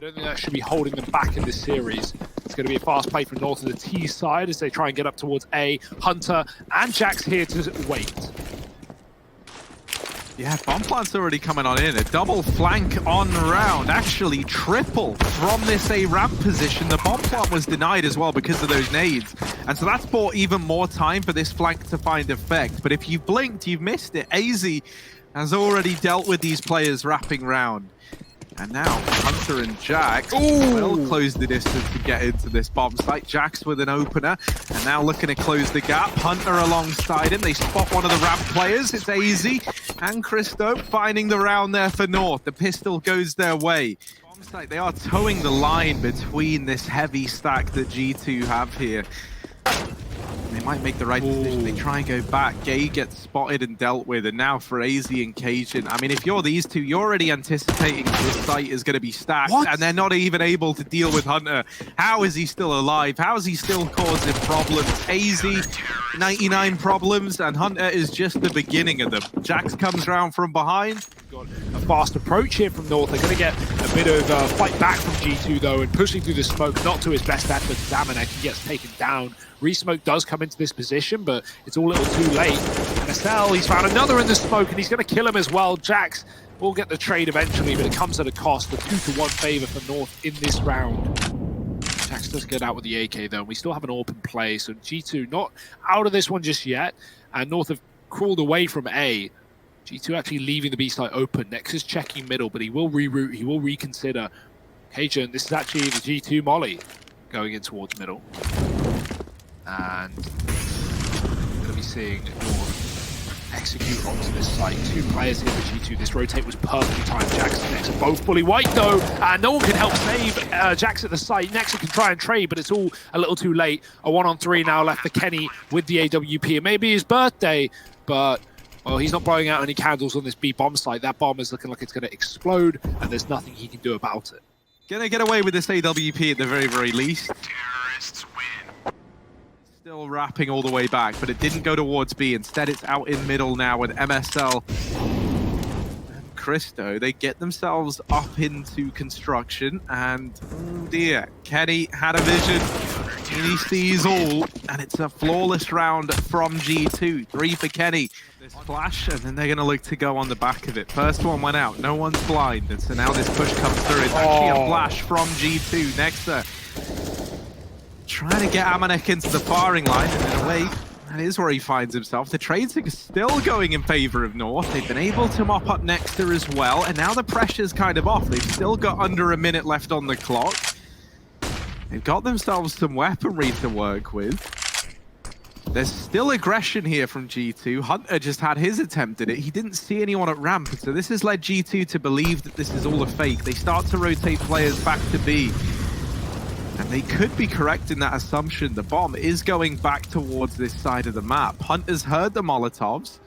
I don't think that should be holding them back in this series. It's going to be a fast play from North of the T side as they try and get up towards A. Hunter and Jack's here to wait. Yeah, bomb plant's already coming on in. A double flank on round, actually triple from this A ramp position. The bomb plant was denied as well because of those nades. And so that's bought even more time for this flank to find effect. But if you've blinked, you've missed it. aizy has already dealt with these players wrapping round. And now Hunter and Jax will close the distance to get into this bomb site. Jax with an opener, and now looking to close the gap. Hunter alongside him. They spot one of the ramp players. It's aizy and Christo finding the round there for North. The pistol goes their way. Bomb site, they are towing the line between this heavy stack that G2 have here. They might make the right decision. They try and go back. Gay gets spotted and dealt with. And now for aizy and Cajun. I mean, if you're these two, you're already anticipating this site is going to be stacked. And they're not even able to deal with Hunter. How is he still alive? How is he still causing problems? aizy, 99 problems. And Hunter is just the beginning of them. Jax comes round from behind. Got a fast approach here from North. They're going to get a bit of fight back from G2 though, and pushing through the smoke, not to his best effort. Zamanek, he gets taken down. Resmoke does come into this position, but it's all a little too late. NSL, he's found another in the smoke, and he's going to kill him as well. Jax will get the trade eventually, but it comes at a cost. A 2-1 favor for North in this round. Jax does get out with the AK though, and we still have an AWP in play, so G2 not out of this one just yet, and North have crawled away from A. G2 actually leaving the B site open. Nexus checking middle, but he will reroute, he will reconsider. Cajun, this is actually the G2 molly going in towards middle. And we're going to be seeing North execute onto this site. 2 players here for G2. This rotate was perfectly timed. Jax and Nex are both fully white though, and no one can help save Jax at the site. Nex can try and trade, but it's all a little too late. A 1-on-3 now left for Kenny with the AWP. It may be his birthday, but well, he's not blowing out any candles on this B bomb site. That bomb is looking like it's going to explode, and there's nothing he can do about it. Gonna get away with this AWP at the very, very least. Terrorists win. Still wrapping all the way back, but it didn't go towards B. Instead, it's out in middle now with MSL and Christo. They get themselves up into construction, and oh dear, Kenny had a vision. He sees all, and it's a flawless round from G2. 3 for Kenny. This flash, and then they're going to look to go on the back of it. First one went out. No one's blind, and so now this push comes through. It's actually a flash from G2. Nexa trying to get Amanek into the firing line, and in a way, that is where he finds himself. The trades are still going in favor of North. They've been able to mop up Nexa as well, and now the pressure's kind of off. They've still got under a minute left on the clock. They've got themselves some weaponry to work with. There's still aggression here from G2. Hunter just had his attempt at it. He didn't see anyone at ramp, so this has led G2 to believe that this is all a fake. They start to rotate players back to B. And they could be correct in that assumption. The bomb is going back towards this side of the map. Hunter's heard the Molotovs.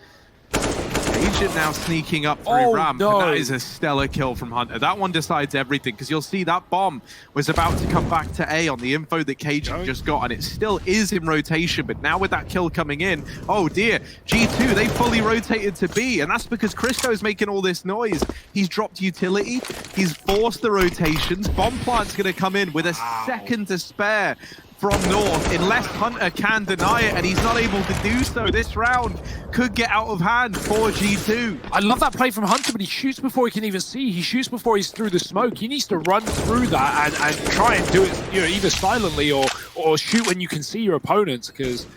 Agent now sneaking up through ramp, and that is a stellar kill from Hunter. That one decides everything, because you'll see that bomb was about to come back to A on the info that Cajun just got, and it still is in rotation, but now with that kill coming in, oh dear, G2, they fully rotated to B, and that's because Christo's making all this noise. He's dropped utility, he's forced the rotations, bomb plant's gonna come in with a second to spare from North, unless Hunter can deny it, and he's not able to do so. This round could get out of hand for G2. I love that play from Hunter, but he shoots before he can even see. He shoots before he's through the smoke. He needs to run through that and try and do it, you know, either silently or shoot when you can see your opponents, because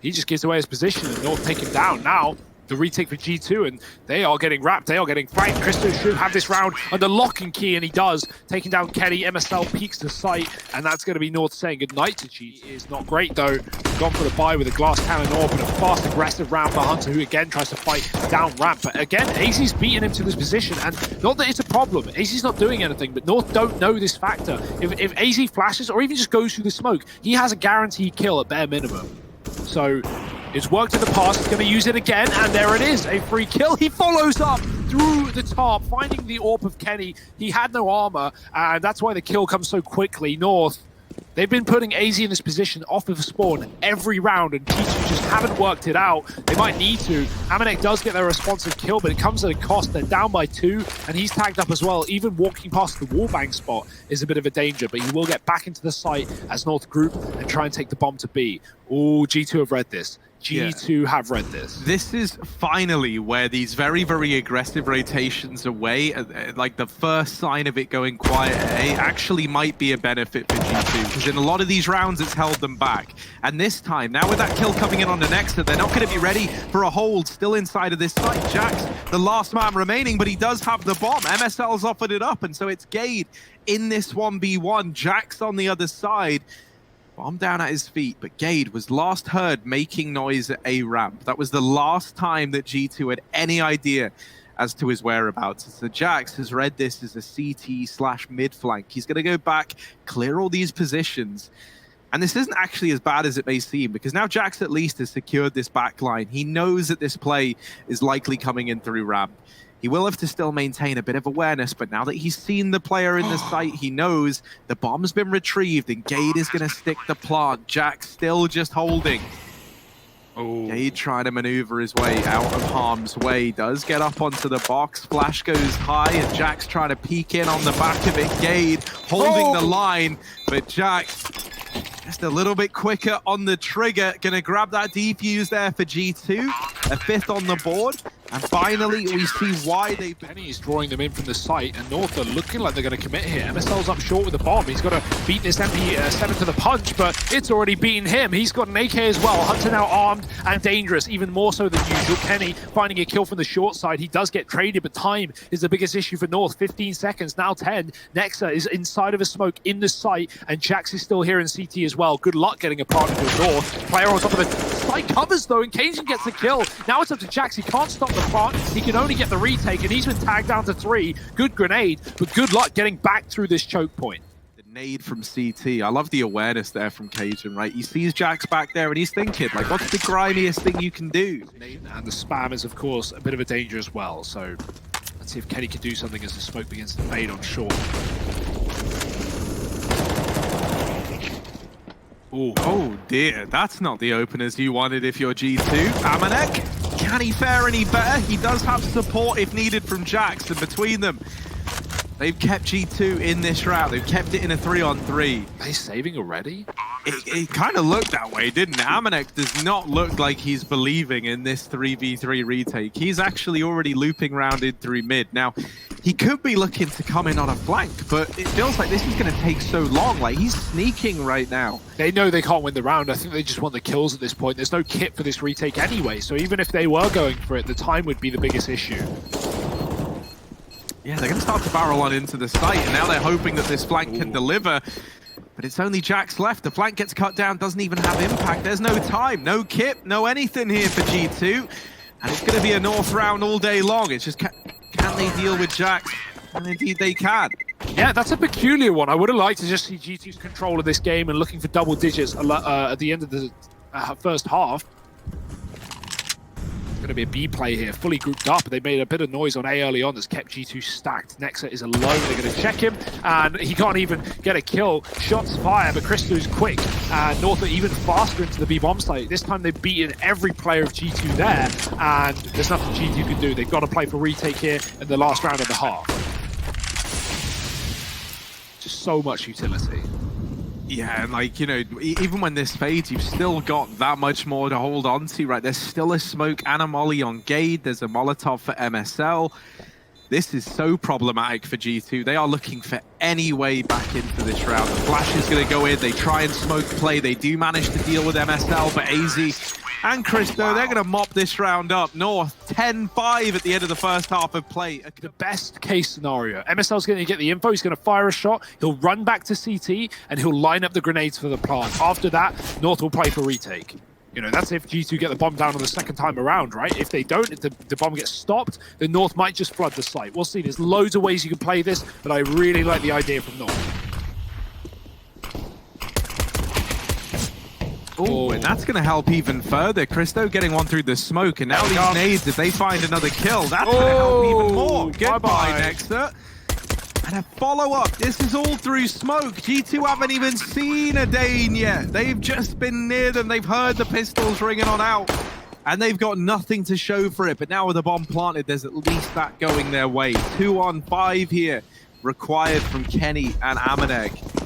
he just gives away his position and North take him down. Now, the retake for G2, and they are getting wrapped, they are getting franked. Christo should have this round under lock and key, and he does. Taking down Kenny, MSL peeks the site, and that's going to be North saying goodnight to G2. Is not great though. Gone for the buy with a glass cannon orb, but a fast aggressive round for Hunter, who again tries to fight down ramp. But again, aizy's beating him to this position, and not that it's a problem. aizy's not doing anything, but North don't know this factor. If aizy flashes, or even just goes through the smoke, he has a guaranteed kill at bare minimum. So it's worked in the past, he's going to use it again, and there it is, a free kill. He follows up through the top, finding the AWP of Kenny. He had no armor, and that's why the kill comes so quickly. North They've been putting aizy in this position off of spawn every round, and G2 just haven't worked it out. They might need to. Amanek does get their responsive kill, but it comes at a cost. They're down by 2, and he's tagged up as well. Even walking past the wallbang spot is a bit of a danger, but he will get back into the site as North group and try and take the bomb to B. Oh, G2 have read this. G2 have read this. This is finally where these very, very aggressive rotations away, like the first sign of it going quiet A, actually might be a benefit for G2, because in a lot of these rounds it's held them back. And this time, now with that kill coming in on the Nexa, they're not going to be ready for a hold still inside of this site. Jax, the last man remaining, but he does have the bomb. MSL's offered it up, and so it's Gade in this 1v1. Jax on the other side. Bomb down at his feet, but Gade was last heard making noise at A ramp. That was the last time that G2 had any idea as to his whereabouts. So Jax has read this as a CT/mid flank. He's going to go back, clear all these positions. And this isn't actually as bad as it may seem, because now Jax at least has secured this back line. He knows that this play is likely coming in through ramp. He will have to still maintain a bit of awareness, but now that he's seen the player in the site, he knows the bomb's been retrieved and Gade is going to stick the plant. Jax still just holding. Oh. Gade trying to maneuver his way out of harm's way. Does get up onto the box. Flash goes high and Jax trying to peek in on the back of it. Gade holding the line, but Jax just a little bit quicker on the trigger. Gonna grab that defuse there for G2. A 5th on the board. And finally, we see why they've been... Penny is drawing them in from the site, and North are looking like they're going to commit here. MSL's up short with the bomb. He's got to beat this MP7 to the punch, but it's already beaten him. He's got an AK as well. Hunter now armed and dangerous, even more so than usual. Kenny finding a kill from the short side. He does get traded, but time is the biggest issue for North. 15 seconds, now 10. Nexa is inside of a smoke in the site, and Jax is still here in CT as well. Good luck getting a partner to North. Player on top of the site covers, though, and Cajun gets the kill. Now it's up to Jax. He can't stop the plant. He can only get the retake, and he's been tagged down to 3. Good grenade, but good luck getting back through this choke point. The nade from CT. I love the awareness there from Cajun, right? He sees Jax back there, and he's thinking, like, what's the grimiest thing you can do? And the spam is, of course, a bit of a danger as well. So let's see if Kenny can do something as the smoke begins to fade on short. Ooh. Oh dear, that's not the openers you wanted if you're G2. Amanek, can he fare any better? He does have support if needed from Jax, and between them, they've kept G2 in this round. They've kept it in a 3-on-3. Are they saving already? It kind of looked that way, didn't it? Amanek does not look like he's believing in this 3v3 retake. He's actually already looping round in through mid. Now, he could be looking to come in on a flank, but it feels like this is going to take so long. Like, he's sneaking right now. They know they can't win the round. I think they just want the kills at this point. There's no kit for this retake anyway, so even if they were going for it, the time would be the biggest issue. Yeah, they're going to start to barrel on into the site, and now they're hoping that this flank can deliver. But it's only Jax left. The flank gets cut down, doesn't even have impact. There's no time, no kit, no anything here for G2. And it's going to be a North round all day long. It's just, can they deal with Jax? And indeed they can. Yeah, that's a peculiar one. I would have liked to just see G2's control of this game and looking for double digits at the end of the first half. Going to be a B play here, fully grouped up. They made a bit of noise on A early on that's kept G2 stacked. Nexa is alone. They're going to check him, and he can't even get a kill. Shots fire, but Christo's quick. And North are even faster into the B bomb site. This time they've beaten every player of G2 there, and there's nothing G2 can do. They've got to play for retake here in the last round of the half. Just so much utility. Yeah, and like, you know, even when this fades, you've still got that much more to hold on to, right? There's still a smoke and a molly on Gade. There's a Molotov for MSL. This is so problematic for G2. They are looking for any way back into this round. The flash is going to go in. They try and smoke play. They do manage to deal with MSL, but aizy and Christo, they're going to mop this round up. North 10-5 at the end of the first half of play. The best case scenario. MSL's going to get the info. He's going to fire a shot. He'll run back to CT, and he'll line up the grenades for the plant. After that, North will play for retake. You know, that's if G2 get the bomb down on the second time around, right? If they don't, if the bomb gets stopped, then North might just flood the site. We'll see. There's loads of ways you can play this, but I really like the idea from North. Oh, and that's going to help even further. Christo getting one through the smoke, and now these nades, if they find another kill, that's going to help even more. Goodbye, Nexa. And a follow-up. This is all through smoke. G2 haven't even seen a Dane yet. They've just been near them. They've heard the pistols ringing on out. And they've got nothing to show for it. But now with the bomb planted, there's at least that going their way. 2 on 5 here required from Kenny and Amanek.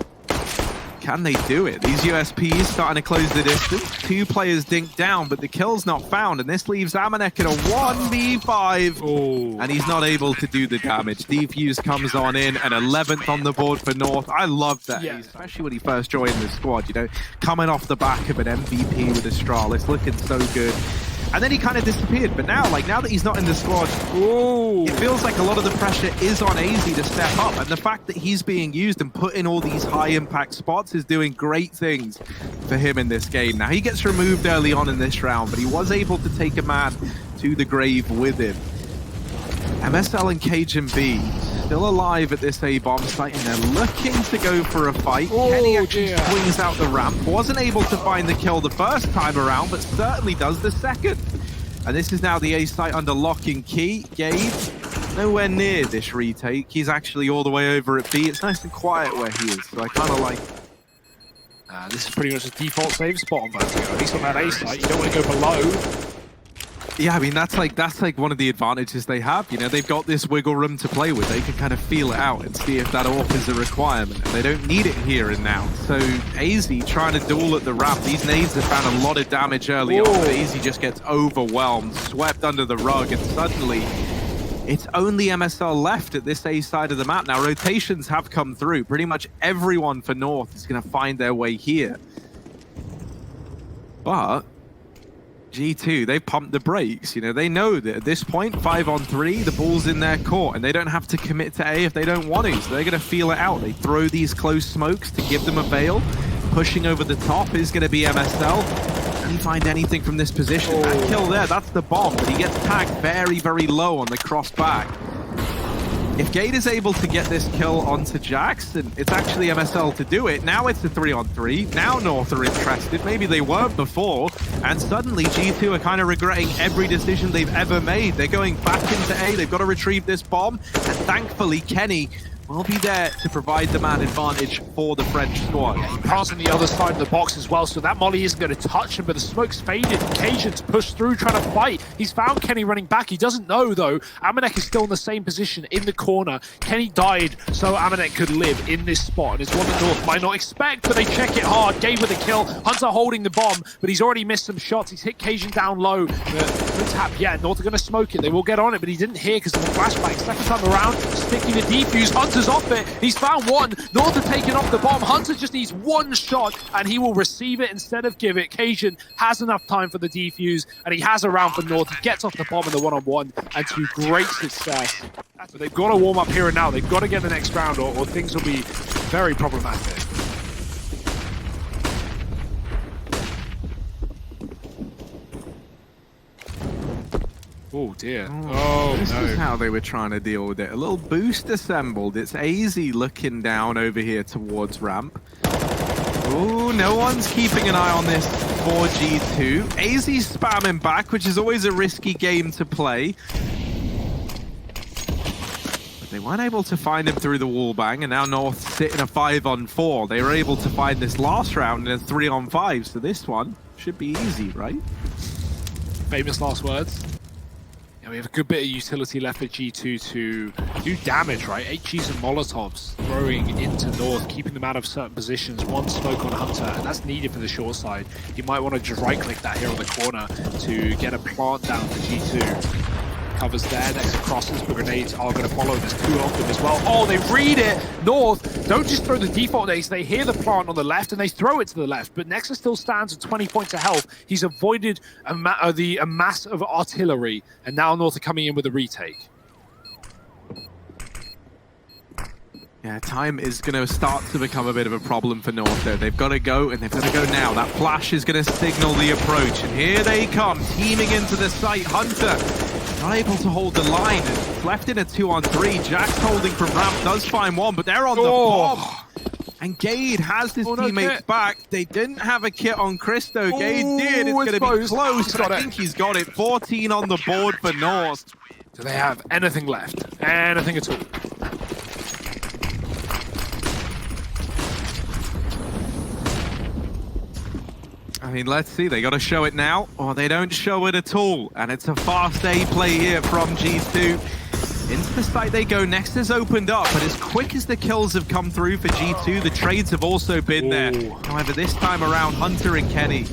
Can they do it? These USPs starting to close the distance. 2 players dinked down, but the kill's not found. And this leaves Amanek in a 1v5. Oh. And he's not able to do the damage. Defuse comes on in, and 11th on the board for North. I love that, Yeah. especially when he first joined the squad, you know, coming off the back of an MVP with Astralis, looking so good. And then he kind of disappeared. But now, now that he's not in the squad, it feels like a lot of the pressure is on aizy to step up. And the fact that he's being used and put in all these high-impact spots is doing great things for him in this game. Now, he gets removed early on in this round, but he was able to take a man to the grave with him. MSL and Cajun B still alive at this A-bomb site, and they're looking to go for a fight. Kenny actually swings out the ramp. Wasn't able to find the kill the first time around, but certainly does the second. And this is now the A site under lock and key. Gabe, nowhere near this retake. He's actually all the way over at B. It's nice and quiet where he is, so I kind of like it. This is pretty much a default save spot on Vertigo. At least on that A site, you don't want to go below. Yeah, I mean, that's like one of the advantages they have. You know, they've got this wiggle room to play with. They can kind of feel it out and see if that AWP is a requirement. And they don't need it here and now. So aizy trying to duel at the ramp. These nades have found a lot of damage early on. But aizy just gets overwhelmed, swept under the rug, and suddenly it's only MSL left at this A side of the map. Now, rotations have come through. Pretty much everyone for North is going to find their way here. But G2, they pumped the brakes. You know, they know that at this point, 5 on 3, the ball's in their court, and they don't have to commit to A if they don't want to, so they're going to feel it out. They throw these close smokes to give them a veil. Pushing over the top is going to be MSL. Can he find anything from this position? That kill there, that's the bomb, but he gets tagged very, very low on the cross back. If Gate is able to get this kill onto Jackson, it's actually MSL to do it. Now it's a 3 on 3. Now North are interested. Maybe they weren't before. And suddenly G2 are kind of regretting every decision they've ever made. They're going back into A. They've got to retrieve this bomb. And thankfully, Kenny will be there to provide the man advantage for the French squad. Pass on the other side of the box as well, so that molly isn't going to touch him, but the smoke's faded. Cajun's pushed through, trying to fight. He's found Kenny running back. He doesn't know, though. Amanek is still in the same position in the corner. Kenny died so Amanek could live in this spot, and it's one that North might not expect, but they check it hard. Gabe with a kill. Hunter holding the bomb, but he's already missed some shots. He's hit Cajun down low. No tap yet. North are going to smoke it. They will get on it, but he didn't hear because of the flashback. Second time around, sticking the defuse. Hunter's off it. He's found one. North are taking off the bomb. Hunter just needs one shot, and he will receive it instead of give it. Cajun has enough time for the defuse, and he has a round for North. He gets off the bomb in the one-on-one, and to great success. But they've got to warm up here and now. They've got to get the next round, or things will be very problematic. Oh dear. Oh, this no. is how they were trying to deal with it. A little boost assembled. It's aizy looking down over here towards ramp. Oh, no one's keeping an eye on this for G2. aizy spamming back, which is always a risky game to play. But they weren't able to find him through the wall bang, and now North sit in a 5 on 4. They were able to find this last round in a 3 on 5, so this one should be easy, right? Famous last words. We have a good bit of utility left at G2 to do damage, right? HGs and Molotovs throwing into North, keeping them out of certain positions. One smoke on Hunter, and that's needed for the short side. You might want to just right-click that here on the corner to get a plant down for G2. Covers there, next to crosses, but grenades are going to follow. There's 2 of them as well. Oh, they read it! North don't just throw the default nades. They hear the plant on the left, and they throw it to the left. But Nexus still stands at 20 points of health. He's avoided a mass of artillery, and now North are coming in with a retake. Yeah, time is going to start to become a bit of a problem for North there. They've got to go, and they've got to go now. That flash is going to signal the approach, and here they come, teaming into the site. Hunter not able to hold the line, and it's left in a 2 on 3. Jack's holding from ramp, does find one, but they're on the bomb. And Gade has his teammates back. They didn't have a kit on Christo. Gade did. It's going to be close, but I think he's got it. 14 on the board for North. Do they have anything left? Anything at all? I mean, let's see. They got to show it now, or they don't show it at all. And it's a fast A play here from G2. Into the site they go. Next has opened up, but as quick as the kills have come through for G2, the trades have also been there. However, this time around, Hunter and Kenny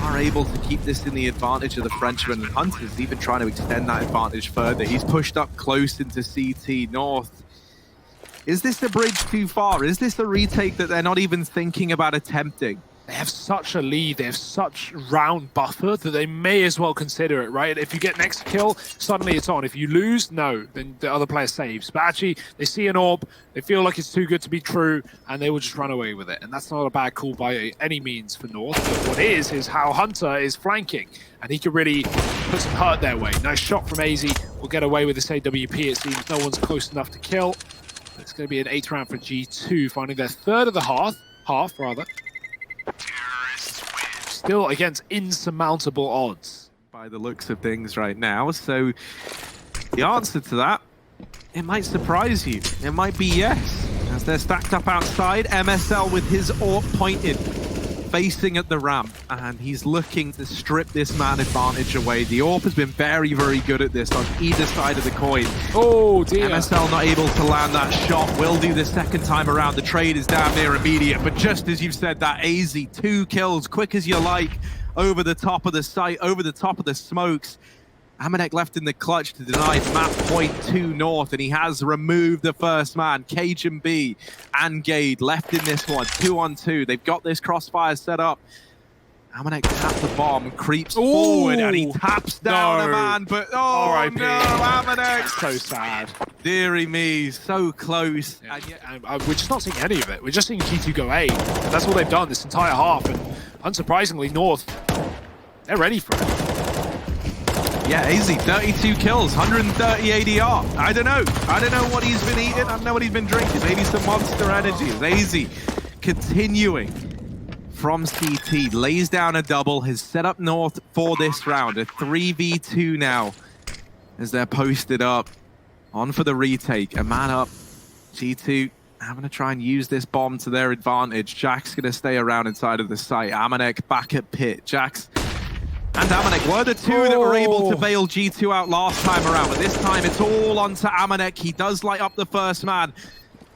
are able to keep this in the advantage of the Frenchman. And Hunter's even trying to extend that advantage further. He's pushed up close into CT North. Is this the bridge too far? Is this a retake that they're not even thinking about attempting? They have such a lead, they have such round buffer that they may as well consider it, right? If you get next kill, suddenly it's on. If you lose, no, then the other player saves. But actually, they see an orb, they feel like it's too good to be true, and they will just run away with it. And that's not a bad call by any means for North. But what is how Hunter is flanking, and he can really put some hurt their way. Nice shot from aizy. We'll get away with this AWP, it seems. No one's close enough to kill. It's going to be an 8th round for G2, finding their 3rd of the half. Still against insurmountable odds. By the looks of things right now. So the answer to that, it might surprise you. It might be yes. As they're stacked up outside, MSL with his AWP pointed, facing at the ramp. And he's looking to strip this man advantage away. The AWP has been very, very good at this on either side of the coin. Oh dear. MSL not able to land that shot. Will do the second time around. The trade is damn near immediate. But just as you've said, that aizy, 2 kills, quick as you like, over the top of the site, over the top of the smokes. Amanek left in the clutch to deny map point to North, and he has removed the first man. Cajun B and Gade left in this one, 2-on-2. They've got this crossfire set up. Amanek taps the bomb, creeps forward, and he taps down a man, but R.I.P. no, Amanek! So sad. Deary me, so close. Yeah, and we're just not seeing any of it. We're just seeing G2 go A. And that's what they've done this entire half, and unsurprisingly, North, they're ready for it. Yeah, aizy, 32 kills, 130 ADR. I don't know what he's been eating. I don't know what he's been drinking. Maybe some Monster Energy. aizy continuing from CT, lays down a double, has set up North for this round. A 3v2 now as they're posted up. On for the retake. A man up. G2 having to try and use this bomb to their advantage. Jack's going to stay around inside of the site. Amanek back at pit. Jax and Amanek were the two that were able to bail G2 out last time around, but this time it's all onto Amanek. He does light up the first man.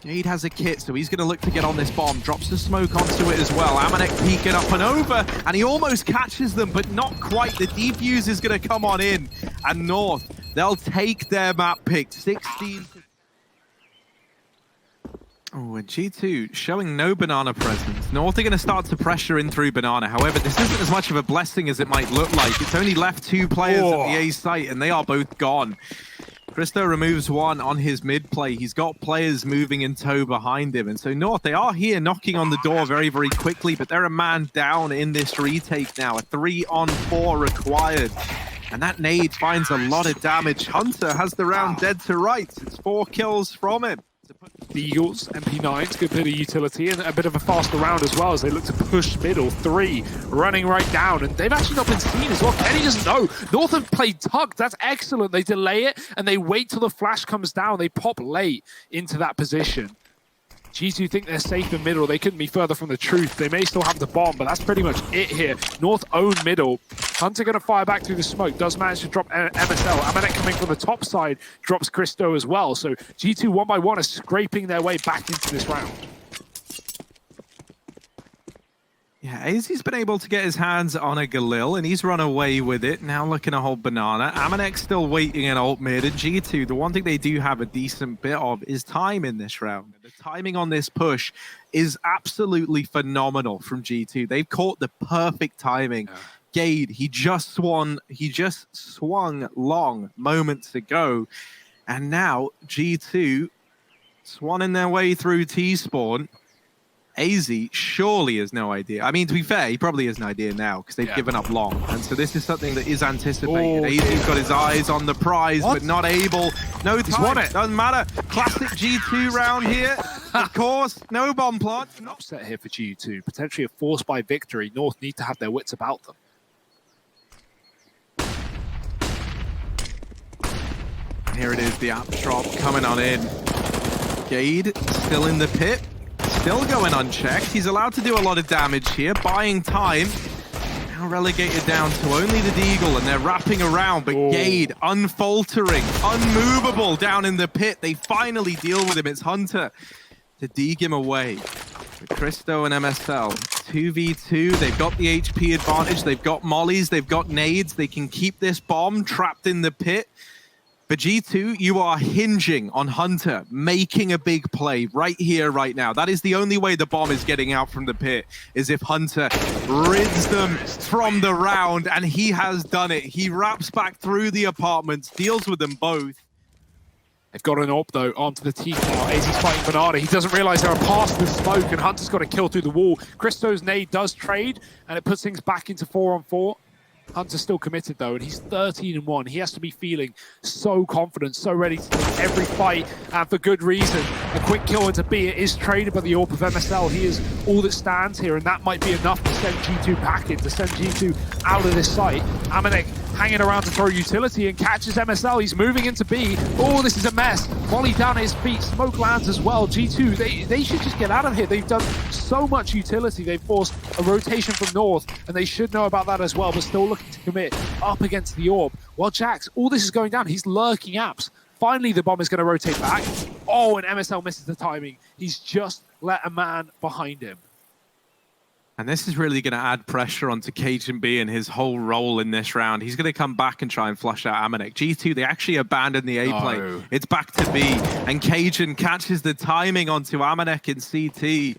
Gade has a kit, so he's going to look to get on this bomb. Drops the smoke onto it as well. Amanek peeking up and over, and he almost catches them, but not quite. The defuse is going to come on in, and North, they'll take their map pick. 16. Oh, and G2 showing no banana presence. North are going to start to pressure in through banana. However, this isn't as much of a blessing as it might look like. It's only left 2 players at the A site, and they are both gone. Christo removes 1 on his mid play. He's got players moving in tow behind him. And so North, they are here knocking on the door very, very quickly, but they're a man down in this retake now. A 3-on-4 required. And that nade finds a lot of damage. Hunter has the round dead to rights. It's 4 kills from him. The Eagles, MP9's good bit of utility and a bit of a faster round as well as they look to push middle. 3 running right down, and they've actually not been seen as well. Kenny doesn't know. North have played tucked. That's excellent. They delay it and they wait till the flash comes down. They pop late into that position. G2 think they're safe in middle. They couldn't be further from the truth. They may still have the bomb, but that's pretty much it here. North own middle. Hunter going to fire back through the smoke. Does manage to drop MSL. Amanek coming from the top side. Drops Christo as well. So G2 one by one are scraping their way back into this round. Yeah, aizy's been able to get his hands on a Galil, and he's run away with it. Now looking to hold banana. Amanek's still waiting in ult mid, and G2, the one thing they do have a decent bit of is time in this round. The timing on this push is absolutely phenomenal from G2. They've caught the perfect timing. Yeah. Gade, he just swung long moments ago, and now G2 swanning their way through T-spawn. aizy surely has no idea. I mean, to be fair, he probably has no idea now because they've given up long. And so this is something that is anticipated. aizy's got his eyes on the prize, but not able. No time. He's won it. Doesn't matter. Classic G2 round here. Of course, no bomb plant. An upset here for G2. Potentially a force by victory. North need to have their wits about them. Here it is, the app drop coming on in. Gade still in the pit. Still going unchecked. He's allowed to do a lot of damage here, buying time. now relegated down to only the Deagle, and they're wrapping around, but Gade, unfaltering, unmovable down in the pit. They finally deal with him. It's Hunter to dig him away. With Cristo and MSL, 2v2, they've got the HP advantage, they've got mollies, they've got nades, they can keep this bomb trapped in the pit. For G2, you are hinging on Hunter making a big play right here, right now. That is the only way the bomb is getting out from the pit, is if Hunter rids them from the round, and he has done it. He wraps back through the apartments, deals with them both. They've got an AWP though onto the team now. aizy's fighting Bernardo. He doesn't realize they're past the smoke, and Hunter's got to kill through the wall. Cristo's nade does trade, and it puts things back into 4-on-4. Hunter's still committed though, and he's 13-1. He has to be feeling so confident, so ready to take every fight, and for good reason. A quick kill into B, it is traded by the AWP of MSL. He is all that stands here, and that might be enough to send G2 back in, to send G2 out of this site. Amanek hanging around to throw utility and catches MSL. He's moving into B. Oh, this is a mess. Volley down at his feet. Smoke lands as well. G2, they should just get out of here. They've done so much utility. They've forced a rotation from north, and they should know about that as well, but still looking to commit up against the AWP. While Jax, all this is going down. He's lurking apps. Finally, the bomb is going to rotate back. Oh, and MSL misses the timing. He's just let a man behind him. And this is really going to add pressure onto Cajun B and his whole role in this round. He's going to come back and try and flush out Amanek. G2, they actually abandoned the A play. It's back to B, and Cajun catches the timing onto Amanek in CT.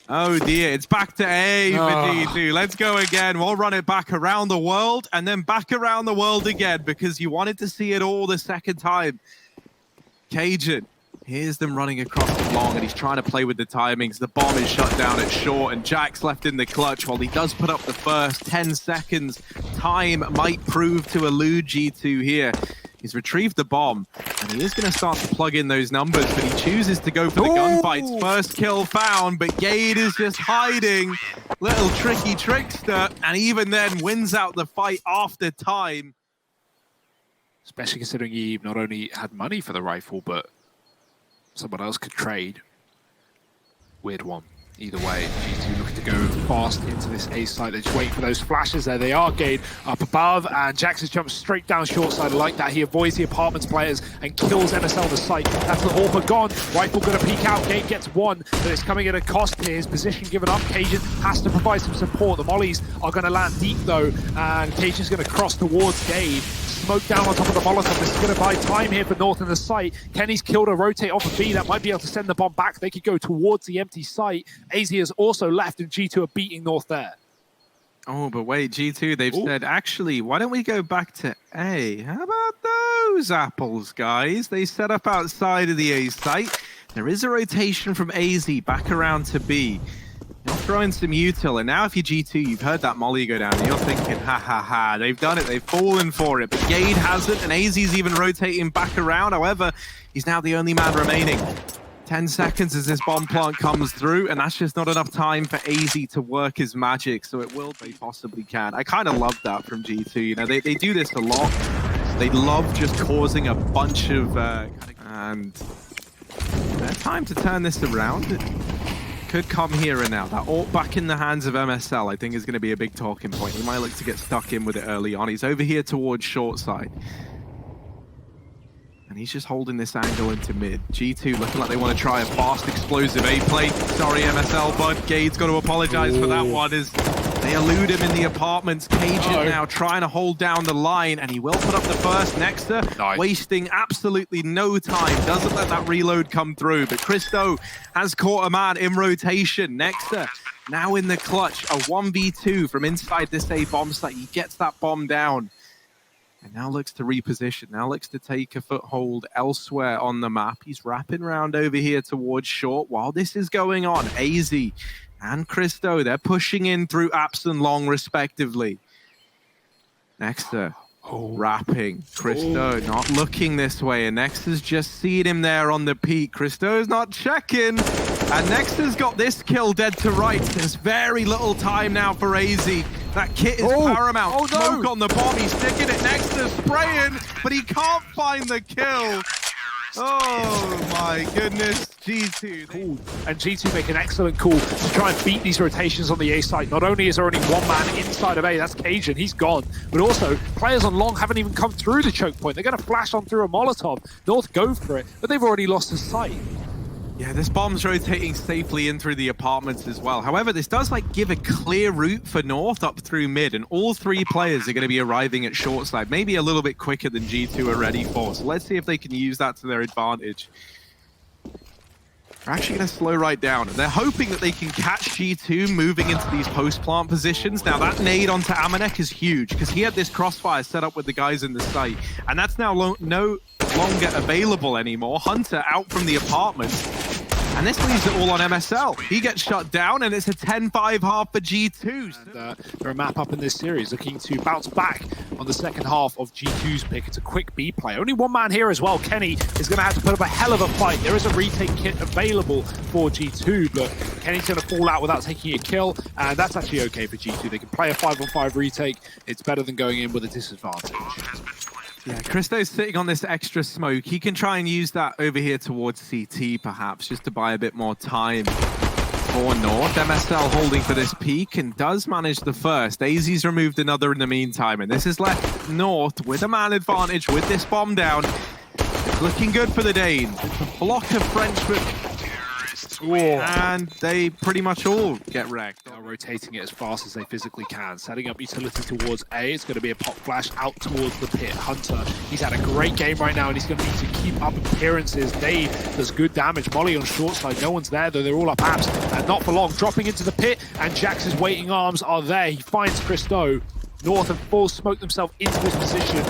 Oh dear, it's back to A for G2. Let's go again. We'll run it back around the world, and then back around the world again, because you wanted to see it all the second time. Cajun. Here's them running across the long, and he's trying to play with the timings. The bomb is shut down at short, and Jack's left in the clutch while he does put up the first. 10 seconds. Time might prove to elude G2 here. He's retrieved the bomb, and he is going to start to plug in those numbers, but he chooses to go for the gunfights. First kill found, but Gade is just hiding. Little tricky trickster, and even then wins out the fight after time. Especially considering he not only had money for the rifle, but someone else could trade. Weird one. Either way, G2 looking to go fast into this A side. They're just waiting for those flashes. There they are, Gade up above, and Jackson jumps straight down short side. I like that. He avoids the apartments players and kills MSL the site. That's the AWP gone. Rifle gonna peek out. Gade gets one, but it's coming at a cost here. His position given up. Cajun has to provide some support. The mollies are gonna land deep though, and Cajun's gonna cross towards Gade. Smoke down on top of the Molotov. This is going to buy time here for North in the site. Kenny's killed a rotate off of B. That might be able to send the bomb back. They could go towards the empty site. aizy has also left, and G2 are beating North there. Oh, but wait, G2, they've said, actually, why don't we go back to A? How about those apples, guys? They set up outside of the A site. There is a rotation from aizy back around to B. You're throwing some util, and now if you're G2, you've heard that molly go down, and you're thinking, ha ha ha, they've done it, they've fallen for it. But Gade hasn't, and aizy's even rotating back around. However, he's now the only man remaining. 10 seconds as this bomb plant comes through, and that's just not enough time for aizy to work his magic, so it will they possibly can. I kind of love that from G2, you know, they do this a lot. They love just causing a bunch of, and time to turn this around. Could come here and now. That AWP back in the hands of MSL, I think, is going to be a big talking point. He might look to get stuck in with it early on. He's over here towards short side. And he's just holding this angle into mid. G2 looking like they want to try a fast, explosive A play. Sorry, MSL, bud. Gade's got to apologize for that one as they elude him in the apartments. Cajun now trying to hold down the line, and he will put up the first. Nexter wasting absolutely no time. Doesn't let that reload come through, but Cristo has caught a man in rotation. Nexter now in the clutch. A 1v2 from inside this A bomb site. He gets that bomb down. And now looks to reposition, now looks to take a foothold elsewhere on the map. He's wrapping around over here towards short. While this is going on, aizy and Cristo, they're pushing in through apps and long respectively. Nexter wrapping. Cristo not looking this way, and Nexter's just seeing him there on the peak. Cristo's not checking, and Nexter's got this kill dead to rights. There's very little time now for aizy. That kit is paramount. Smoke on the bomb. He's sticking it next to spraying, but he can't find the kill. Oh my goodness, G2. Cool. And G2 make an excellent call to try and beat these rotations on the A side. Not only is there only one man inside of A, that's Cajun, he's gone, but also players on long haven't even come through the choke point. They're going to flash on through a Molotov. North go for it, but they've already lost his sight. Yeah, this bomb's rotating safely in through the apartments as well. However, this does give a clear route for North up through mid, and all three players are going to be arriving at short side, maybe a little bit quicker than G2 are ready for. So let's see if they can use that to their advantage. They're actually going to slow right down. They're hoping that they can catch G2 moving into these post-plant positions. Now, that nade onto Amanek is huge, because he had this crossfire set up with the guys in the site, and that's now no longer available anymore. Hunter out from the apartment, and this leaves it all on MSL. He gets shut down, and it's a 10-5 half for G2. And they're a map up in this series, looking to bounce back on the second half of G2's pick. It's a quick B play. Only one man here as well. Kenny is going to have to put up a hell of a fight. There is a retake kit available for G2, but Kenny's going to fall out without taking a kill, and that's actually okay for G2. They can play a 5-on-5 retake. It's better than going in with a disadvantage. Yeah, Christo's sitting on this extra smoke. He can try and use that over here towards CT, perhaps, just to buy a bit more time for North. MSL holding for this peak and does manage the first. aizy's removed another in the meantime, and this has left North with a man advantage with this bomb down. It's looking good for the Danes. It's a block of Frenchmen, and they pretty much all get wrecked. They are rotating it as fast as they physically can, setting up utility towards A. It's going to be a pop flash out towards the pit. Hunter, he's had a great game right now, and he's going to need to keep up appearances. Dave does good damage. Molly on short side, no one's there though. They're all up apps, and not for long. Dropping into the pit, and Jax's waiting arms are there. He finds Christo. North have full smoked themselves into this position,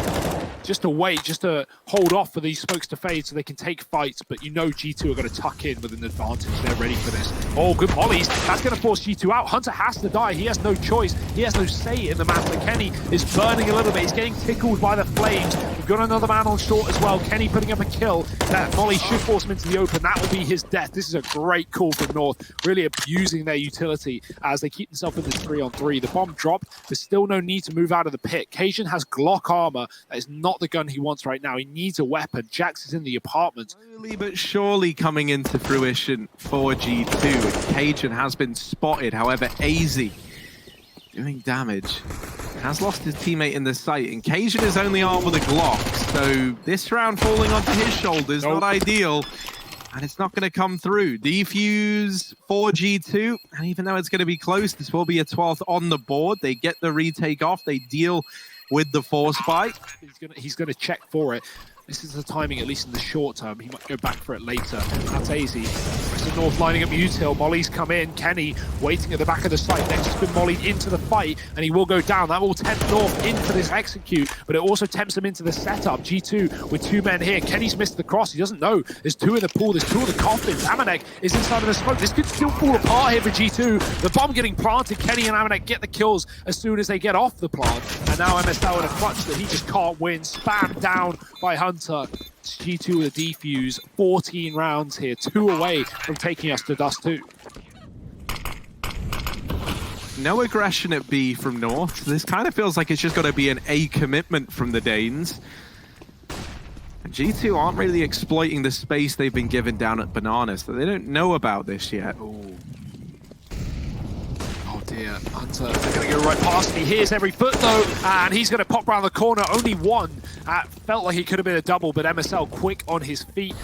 just to wait, just to hold off for these smokes to fade so they can take fights, but you know G2 are going to tuck in with an advantage. They're ready for this. Oh, good mollies. That's going to force G2 out. Hunter has to die. He has no choice. He has no say in the matter. Kenny is burning a little bit. He's getting tickled by the flames. We've got another man on short as well. Kenny putting up a kill. That molly should force him into the open. That will be his death. This is a great call from North, really abusing their utility as they keep themselves in this 3-on-3. The bomb dropped. There's still no need to move out of the pit. Cajun has Glock armor. That is not the gun he wants right now. He needs a weapon. Jax is in the apartment. Slowly but surely coming into fruition for G2. Cajun has been spotted. However, aizy doing damage. Has lost his teammate in the site, and Cajun is only armed with a Glock, so this round falling onto his shoulders, not ideal, and it's not going to come through. Defuse for G2, and even though it's going to be close, this will be a 12th on the board. They get the retake off, they deal with the force fight. He's going to check for it. This is the timing, at least in the short term. He might go back for it later. That's aizy. Rest of North lining up util. Molly's come in. Kenny waiting at the back of the site. Next has been mollied into the fight, and he will go down. That will tempt North into this execute, but it also tempts him into the setup. G2 with two men here. Kenny's missed the cross. He doesn't know. There's two in the pool. There's two of the coffins. Amanek is inside of the smoke. This could still fall apart here for G2. The bomb getting planted. Kenny and Amanek get the kills as soon as they get off the plant. And now MSL in a clutch that he just can't win. Spammed down by Hunter. G2 with a defuse, 14 rounds here, 2 away from taking us to Dust 2. No aggression at B from North. This kind of feels like it's just got to be an A commitment from the Danes. And G2 aren't really exploiting the space they've been given down at Banana, so they don't know about this yet. Ooh. Oh dear, Hunter, they're going to go right past me. Here's every foot though, and he's going to pop around the corner. Only one. Felt like he could have been a double, but MSL quick on his feet.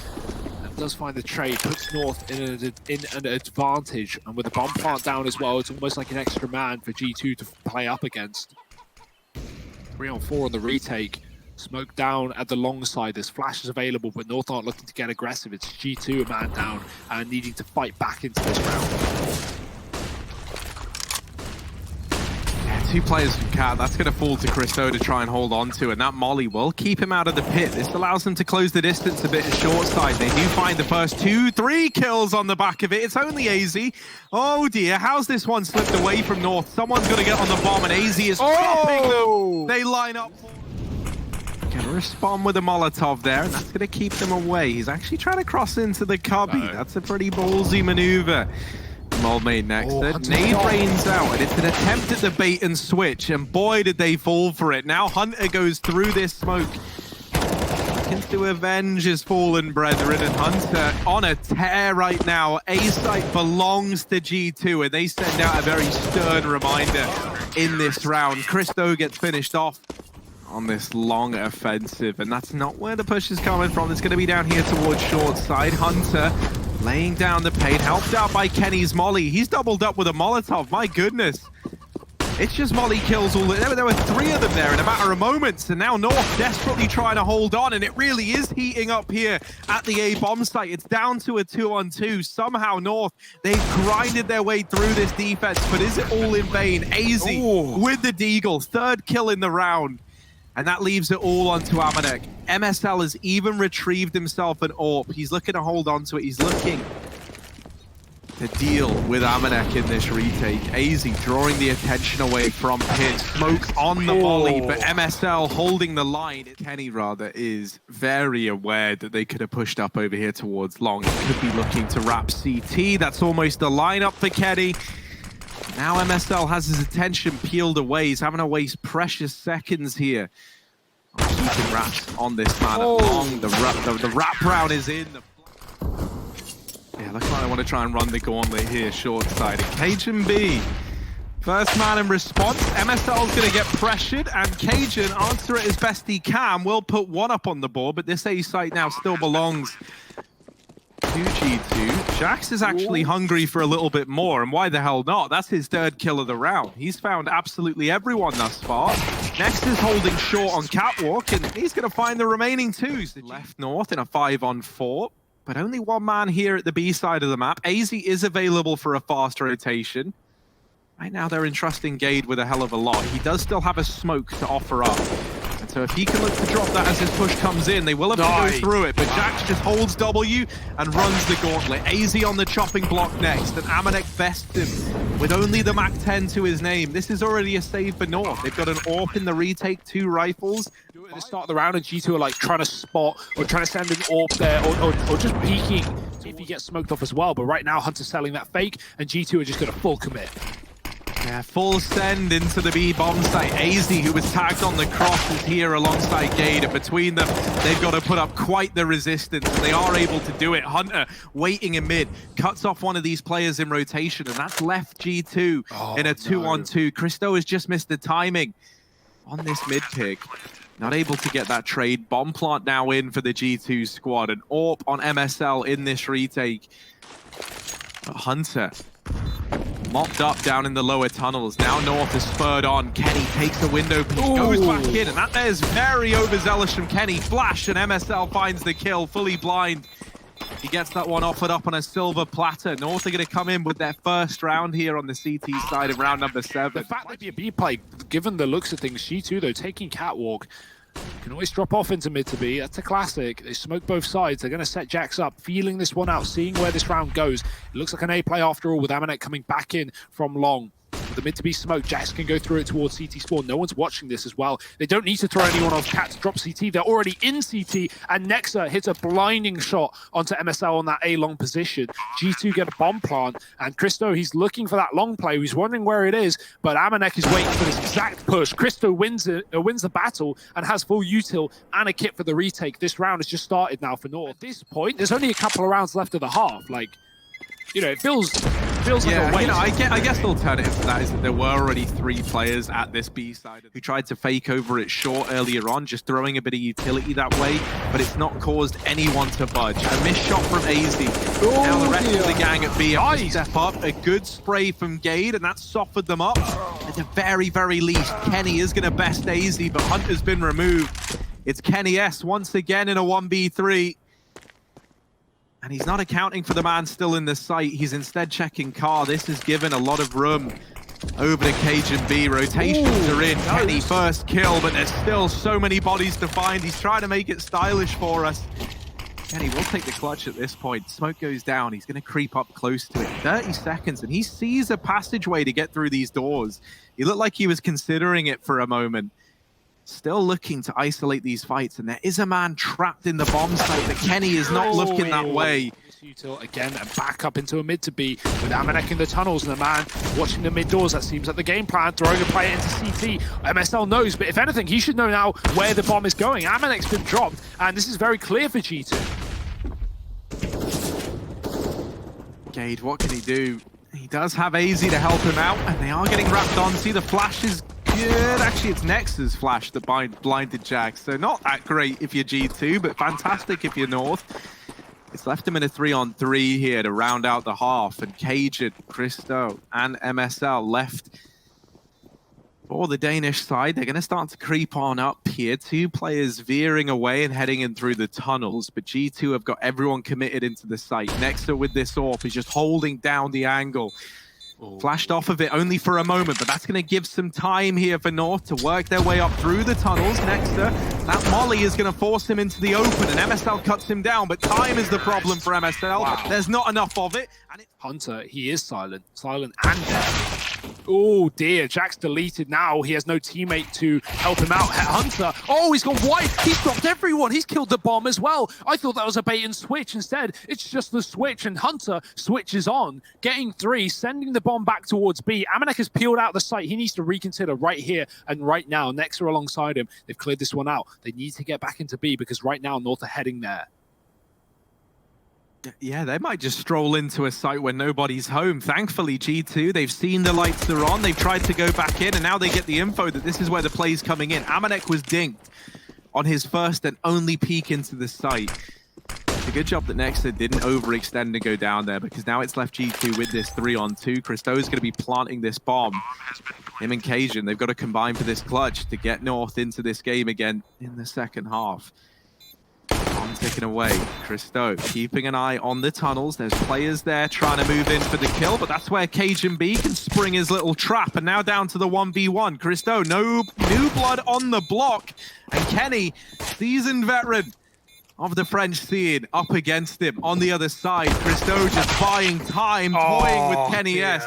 And does find the trade, puts North in an advantage. And with the bomb plant down as well, it's almost like an extra man for G2 to play up against. 3-on-4 on the retake. Smoke down at the long side. There's flashes available, but North aren't looking to get aggressive. It's G2 a man down and needing to fight back into this round. Two players from Cat, that's going to fall to Christo to try and hold on to, and that molly will keep him out of the pit. This allows them to close the distance a bit at short side. They do find the first 2-3 kills on the back of it. It's only aizy. Oh dear, how's this one slipped away from North? Someone's going to get on the bomb, and aizy is dropping them. They line up. Going to respond with a Molotov there, and that's going to keep them away. He's actually trying to cross into the cubby. That's a pretty ballsy maneuver. Mold made next. Nade rains out, and it's an attempt at the bait and switch, and boy did they fall for it. Now Hunter goes through this smoke. looking to avenge his fallen brethren, and Hunter on a tear right now. A-site belongs to G2, and they send out a very stern reminder in this round. Christo gets finished off on this long offensive, and that's not where the push is coming from. It's going to be down here towards short side. Hunter laying down the pain, helped out by Kenny's molly. He's doubled up with a Molotov, my goodness. It's just molly kills all. There were 3 of them there in a matter of moments, and now North desperately trying to hold on, and it really is heating up here at the A bomb site. It's down to a 2-on-2. Somehow North, they've grinded their way through this defense, but is it all in vain? aizy with the deagle, 3rd kill in the round, and that leaves it all onto Amanek. MSL has even retrieved himself an AWP. He's looking to hold on to it. He's looking to deal with Amanek in this retake. aizy drawing the attention away from Pit. Smoke on the volley, but MSL holding the line. Kenny, rather, is very aware that they could have pushed up over here towards long. He could be looking to wrap CT. That's almost the lineup for Kenny. Now MSL has his attention peeled away. He's having to waste precious seconds here. Keeping wraps on this man at long. The wrap round is in. Yeah, looks like I want to try and run the gauntlet here, short side. Cajun B, first man in response. MSL's going to get pressured, and Cajun, answer it as best he can, will put 1 up on the board, but this A site now still belongs to G2. Jax is actually hungry for a little bit more, and why the hell not? That's his 3rd kill of the round. He's found absolutely everyone thus far. Next is holding short on Catwalk, and he's going to find the remaining 2s. Left North in a 5-on-4. But only 1 man here at the B side of the map. aizy is available for a fast rotation. Right now they're entrusting Gade with a hell of a lot. He does still have a smoke to offer up. And so if he can look to drop that as his push comes in, they will have to go through it. But Jax just holds W and runs the gauntlet. aizy on the chopping block next, and Amanek bests him with only the Mac 10 to his name. This is already a save for North. They've got an AWP in the retake, 2 rifles. At the start of the round, and G2 are like trying to spot or trying to send an AWP there, or just peeking see if he gets smoked off as well. But right now, Hunter's selling that fake, and G2 are just going to full commit. Yeah, full send into the B bomb site. aizy, who was tagged on the cross, is here alongside Gade, and between them, they've got to put up quite the resistance, and they are able to do it. Hunter waiting in mid, cuts off one of these players in rotation, and that's left G2 in a 2-on-2. Christo has just missed the timing on this mid pick. Not able to get that trade. Bomb plant now in for the G2 squad. An AWP on MSL in this retake. But Hunter mopped up down in the lower tunnels. Now North is spurred on. Kenny takes a window piece, goes back in, and that there's very overzealous from Kenny. Flash, and MSL finds the kill, fully blind. He gets that one offered up on a silver platter. North are going to come in with their 1st round here on the CT side of round number 7. The fact that be a B play, given the looks of things, G2 though, taking Catwalk, can always drop off into mid to B. That's a classic. They smoke both sides. They're going to set Jax up, feeling this one out, seeing where this round goes. It looks like an A play after all, with Amanek coming back in from long. With the mid to be smoke, Jax can go through it towards CT spawn. No one's watching this as well. They don't need to throw anyone off Cat to drop CT. They're already in CT, and Nexa hits a blinding shot onto MSL on that A long position. G2 get a bomb plant, and Christo, he's looking for that long play. He's wondering where it is, but Amanek is waiting for this exact push. Christo wins the battle and has full util and a kit for the retake. This round has just started now for North. At this point, there's only a couple of rounds left of the half. Like, you know, it feels like a waste. You know, I guess the alternative to that is that there were already 3 players at this B side who tried to fake over it short earlier on, just throwing a bit of utility that way, but it's not caused anyone to budge. A missed shot from aizy. Now the rest of the gang at B have to step up. A good spray from Gade, and that softened them up. At the very, very least, Kenny is going to best aizy, but Hunter's been removed. It's Kenny S once again in a 1v3. And he's not accounting for the man still in the site. He's instead checking car. This has given a lot of room over to Cajun B. Rotations are in. Kenny 1st kill, but there's still so many bodies to find. He's trying to make it stylish for us. Kenny will take the clutch at this point. Smoke goes down. He's going to creep up close to it. 30 seconds, and he sees a passageway to get through these doors. He looked like he was considering it for a moment. Still looking to isolate these fights, and there is a man trapped in the bomb site, but Kenny is not looking that way. Util again and back up into a mid to B with Amanek in the tunnels and the man watching the mid doors. That seems like the game plan, throwing a player into CT. MSL knows, but if anything, he should know now where the bomb is going. Amanek's been dropped, and this is very clear for G2. Gade, what can he do? He does have aizy to help him out, and they are getting wrapped on. See, the flash is good. Actually, it's Nex's flash that blinded Jax, so not that great if you're G2, but fantastic if you're North. It's left him in a 3-on-3 here to round out the half, and Cajun, Christo, and MSL left for the Danish side. They're going to start to creep on up here. Two players veering away and heading in through the tunnels, but G2 have got everyone committed into the site. Nexter with this AWP is just holding down the angle. Flashed off of it only for a moment, but that's going to give some time here for North to work their way up through the tunnels. Nexter, that molly is going to force him into the open, and MSL cuts him down, but time is the problem for MSL. Wow. There's not enough of it. And Hunter, he is silent and dead. Oh dear, Jack's deleted now. He has no teammate to help him out. Hunter, oh, he's gone white. He's dropped everyone. He's killed the bomb as well. I thought that was a bait and switch. Instead, it's just the switch, and Hunter switches on, getting 3, sending the bomb back towards B. Amanek has peeled out the site. He needs to reconsider right here and right now. Nexer alongside him. They've cleared this one out. They need to get back into B because right now North are heading there. Yeah, they might just stroll into a site where nobody's home. Thankfully, G2, they've seen the lights are on, they've tried to go back in, and now they get the info that this is where the play's coming in. Amanek was dinked on his first and only peek into the site. It's a good job that Nexter didn't overextend and go down there, because now it's left G2 with this 3-on-2. Christo's going to be planting this bomb. Him and Cajun, they've got to combine for this clutch to get North into this game again in the second half. Taken away. Christo keeping an eye on the tunnels. There's players there trying to move in for the kill, but that's where Cajun B can spring his little trap. And now down to the 1v1. Christo, no new blood on the block. And Kenny, seasoned veteran of the French scene, up against him on the other side. Christo just buying time, toying with Kenny S.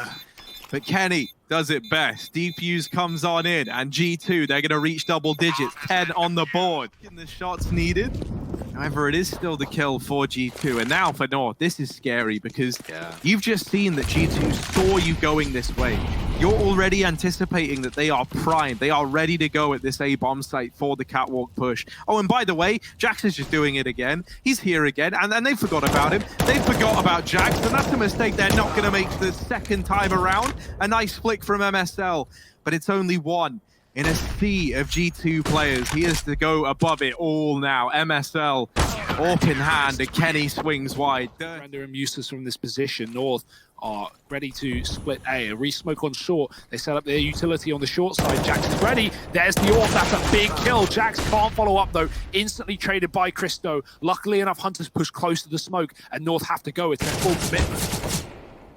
But Kenny does it best. Defuse comes on in, and G2, they're going to reach double digits. 10 on the board. The shots needed. However, it is still the kill for G2. And now for North, this is scary because you've just seen that G2 saw you going this way. You're already anticipating that they are primed. They are ready to go at this A-bomb site for the catwalk push. Oh, and by the way, Jax is just doing it again. He's here again, and they forgot about him. They forgot about Jax, and that's a mistake they're not going to make the second time around. A nice flick from MSL, but it's only one in a sea of G2 players. He has to go above it all now. MSL, AWP in hand, and Kenny swings wide. Render and useless from this position. North are ready to split A. A re-smoke on short. They set up their utility on the short side. Jax is ready. There's the AWP. That's a big kill. Jax can't follow up, though. Instantly traded by Christo. Luckily enough, Hunter's pushed close to the smoke, and North have to go. It's their full commitment.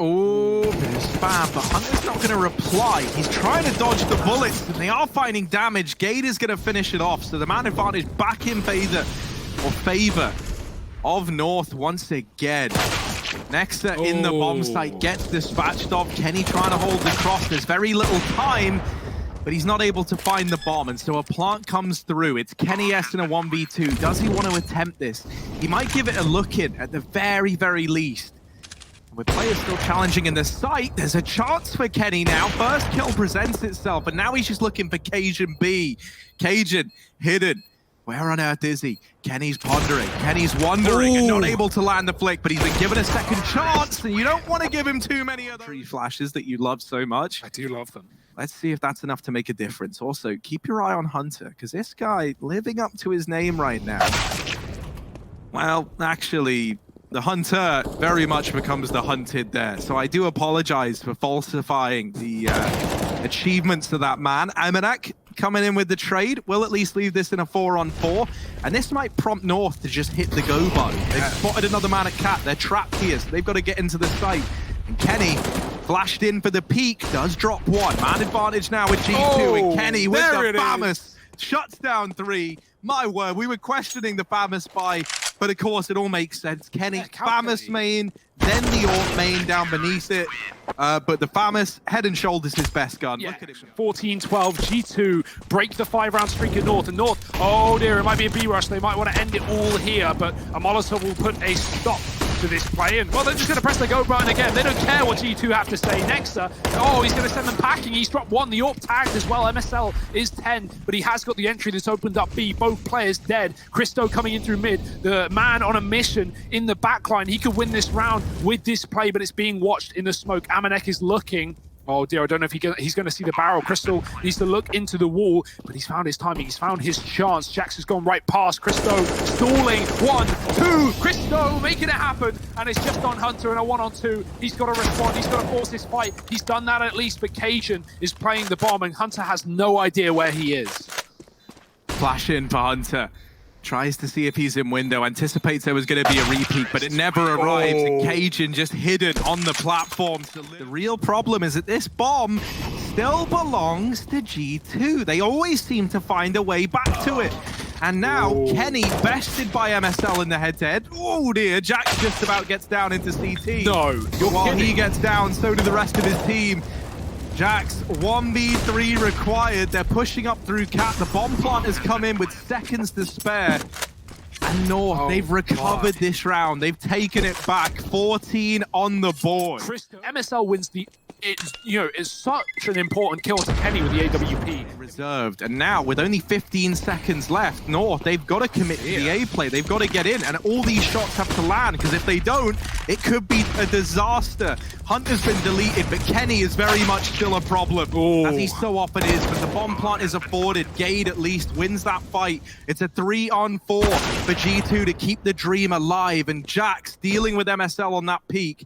Oh, spam, but Hunter's not going to reply. He's trying to dodge the bullets, and they are finding damage. Gade is going to finish it off, so the man advantage back in favor of North once again. Nexter in the bomb site gets dispatched off. Kenny trying to hold the cross. There's very little time, but he's not able to find the bomb, and so a plant comes through. It's Kenny S in a 1v2. Does he want to attempt this? He might give it a look in at the very, very least. With players still challenging in the site, there's a chance for Kenny now. First kill presents itself, and now he's just looking for Cajun B. Cajun hidden. Where on earth is he? Kenny's pondering. Kenny's wondering and not able to land the flick, but he's been given a second chance, and you don't want to give him too many of those flashes that you love so much. I do love them. Let's see if that's enough to make a difference. Also, keep your eye on Hunter, because this guy living up to his name right now. Well, actually, the hunter very much becomes the hunted there. So I do apologize for falsifying the achievements of that man. Amanek coming in with the trade will at least leave this in a 4-on-4. And this might prompt North to just hit the go button. They've spotted another man at Cat. They're trapped here, so they've got to get into the site. And Kenny flashed in for the peak, does drop one. Man advantage now with G2, and Kenny with the famous shuts down 3. My word, we were questioning the famous buy, but of course it all makes sense. Kenny, famous main, then the AWP main down beneath it. But the famous head and shoulders his best gun. Yeah. Look at him. 14-12, G2 break the 5-round streak at North. And North, oh dear, it might be a B rush. They might want to end it all here, but a Molotov will put a stop to this play, and well, they're just going to press the go button again. They don't care what G2 have to say. Nexa, oh, he's going to send them packing. He's dropped one. The AWP tagged as well. MSL is 10, but he has got the entry that's opened up B. Both players dead. Christo coming in through mid. The man on a mission in the backline. He could win this round with this play, but it's being watched in the smoke. Amanek is looking. Oh dear, I don't know if he's going to see the barrel. Crystal needs to look into the wall, but he's found his timing. He's found his chance. Jax has gone right past. Christo stalling. 1, 2. Christo making it happen. And it's just on Hunter in a 1-on-2. He's got to respond. He's got to force this fight. He's done that at least, but Cajun is playing the bomb, and Hunter has no idea where he is. Flash in for Hunter. Tries to see if he's in window, anticipates there was going to be a repeat, but it never arrives. And Cajun just hidden on the platform. The real problem is that this bomb still belongs to G2. They always seem to find a way back to it. And now Kenny bested by MSL in the head-to-head. Oh dear, Jax just about gets down into CT. No, you're While kidding. he gets down, so do the rest of his team. Jax, 1v3 required. They're pushing up through Cat. The bomb plant has come in with seconds to spare. And North, they've recovered this round. They've taken it back. 14 on the board. MSL wins the... It's such an important kill to Kenny with the AWP. Reserved. And now, with only 15 seconds left, North, they've got to commit to the A play. They've got to get in. And all these shots have to land, because if they don't, it could be a disaster. Hunter's been deleted, but Kenny is very much still a problem, as he so often is. But the bomb plant is afforded. Gade at least wins that fight. It's a 3-on-4 for G2 to keep the dream alive. And Jax dealing with MSL on that peak.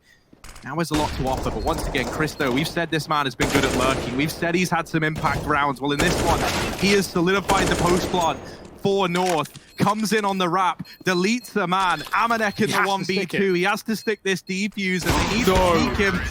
Now there's a lot to offer, but once again, Christo, we've said this man has been good at lurking. We've said he's had some impact rounds. Well, in this one, he has solidified the post plant for North. Comes in on the wrap, deletes the man. Amanek in the 1v2. He has to stick this defuse, and they need to sneak him.